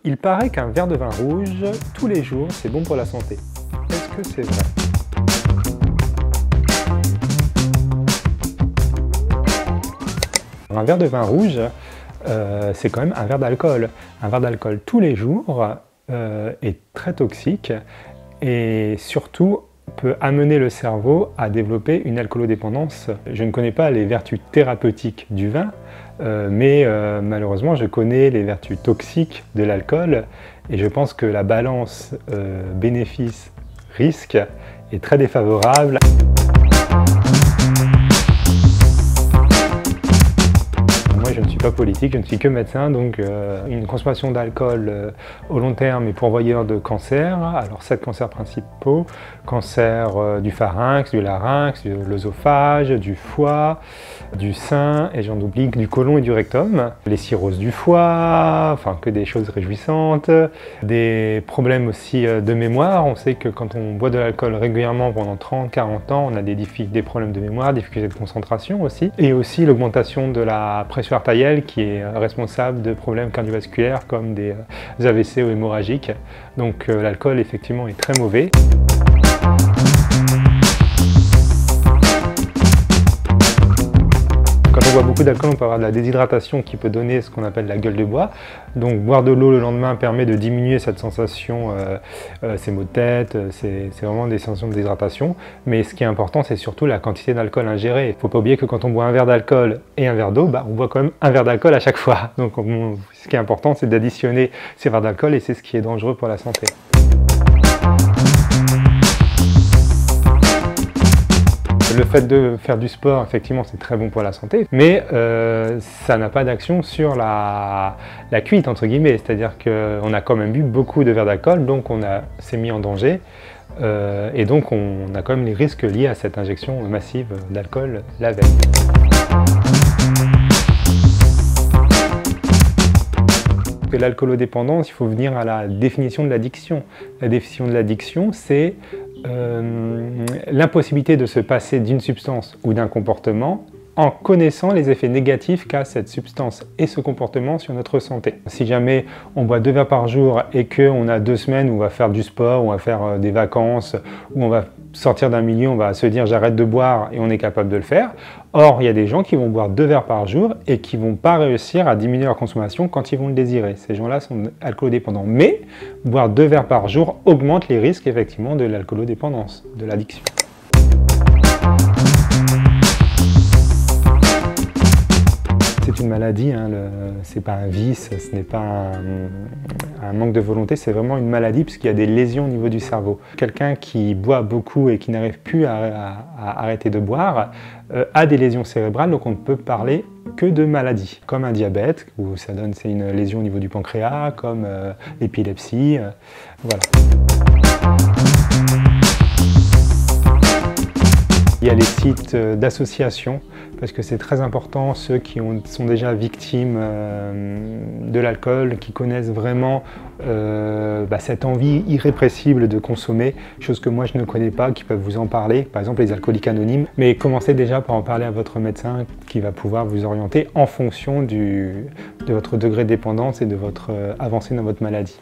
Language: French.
Il paraît qu'un verre de vin rouge, tous les jours, c'est bon pour la santé. Est-ce que c'est vrai? Un verre de vin rouge, c'est quand même un verre d'alcool. Un verre d'alcool tous les jours est très toxique et surtout peut amener le cerveau à développer une alcoolodépendance. Je ne connais pas les vertus thérapeutiques du vin, mais malheureusement je connais les vertus toxiques de l'alcool et je pense que la balance bénéfice-risque est très défavorable. Moi je ne suis pas politique, je ne suis que médecin, donc une consommation d'alcool au long terme est pourvoyeur de cancers. Alors 7 cancers principaux, cancer du pharynx, du larynx, de l'œsophage, du foie, du sein, et j'en oublie, du côlon et du rectum. Les cirrhoses du foie, enfin que des choses réjouissantes. Des problèmes aussi de mémoire, on sait que quand on boit de l'alcool régulièrement pendant 30-40 ans, on a des problèmes de mémoire, des difficultés de concentration aussi. Et aussi l'augmentation de la pression artérielle qui est responsable de problèmes cardiovasculaires comme des AVC ou hémorragiques. Donc l'alcool effectivement est très mauvais. Quand on boit beaucoup d'alcool, on peut avoir de la déshydratation qui peut donner ce qu'on appelle la gueule de bois. Donc boire de l'eau le lendemain permet de diminuer cette sensation, ces maux de tête, c'est vraiment des sensations de déshydratation. Mais ce qui est important, c'est surtout la quantité d'alcool ingéré. Il ne faut pas oublier que quand on boit un verre d'alcool et un verre d'eau, on boit quand même un verre d'alcool à chaque fois. Donc ce qui est important, c'est d'additionner ces verres d'alcool et c'est ce qui est dangereux pour la santé. Le fait de faire du sport, effectivement, c'est très bon pour la santé, mais ça n'a pas d'action sur la cuite, entre guillemets. C'est-à-dire qu'on a quand même bu beaucoup de verres d'alcool, donc on s'est mis en danger, et donc on a quand même les risques liés à cette injection massive d'alcool la veille. L'alcoolodépendance, il faut venir à la définition de l'addiction. La définition de l'addiction, c'est l'impossibilité de se passer d'une substance ou d'un comportement en connaissant les effets négatifs qu'a cette substance et ce comportement sur notre santé. Si jamais on boit 2 verres par jour et qu'on a 2 semaines où on va faire du sport, où on va faire des vacances, où on va sortir d'un milieu, on va se dire j'arrête de boire et on est capable de le faire. Or, il y a des gens qui vont boire 2 verres par jour et qui ne vont pas réussir à diminuer leur consommation quand ils vont le désirer. Ces gens-là sont alcoolodépendants. Mais boire 2 verres par jour augmente les risques effectivement de l'alcoolodépendance, de l'addiction. C'est une maladie, hein, c'est pas un vice, ce n'est pas un manque de volonté, c'est vraiment une maladie puisqu'il y a des lésions au niveau du cerveau. Quelqu'un qui boit beaucoup et qui n'arrive plus à arrêter de boire a des lésions cérébrales, donc on ne peut parler que de maladie, comme un diabète, où ça donne c'est une lésion au niveau du pancréas, comme l'épilepsie, voilà. Il y a les sites d'associations, parce que c'est très important, ceux qui sont déjà victimes de l'alcool, qui connaissent vraiment cette envie irrépressible de consommer, chose que moi je ne connais pas, qui peuvent vous en parler, par exemple les alcooliques anonymes. Mais commencez déjà par en parler à votre médecin qui va pouvoir vous orienter en fonction de votre degré de dépendance et de votre avancée dans votre maladie.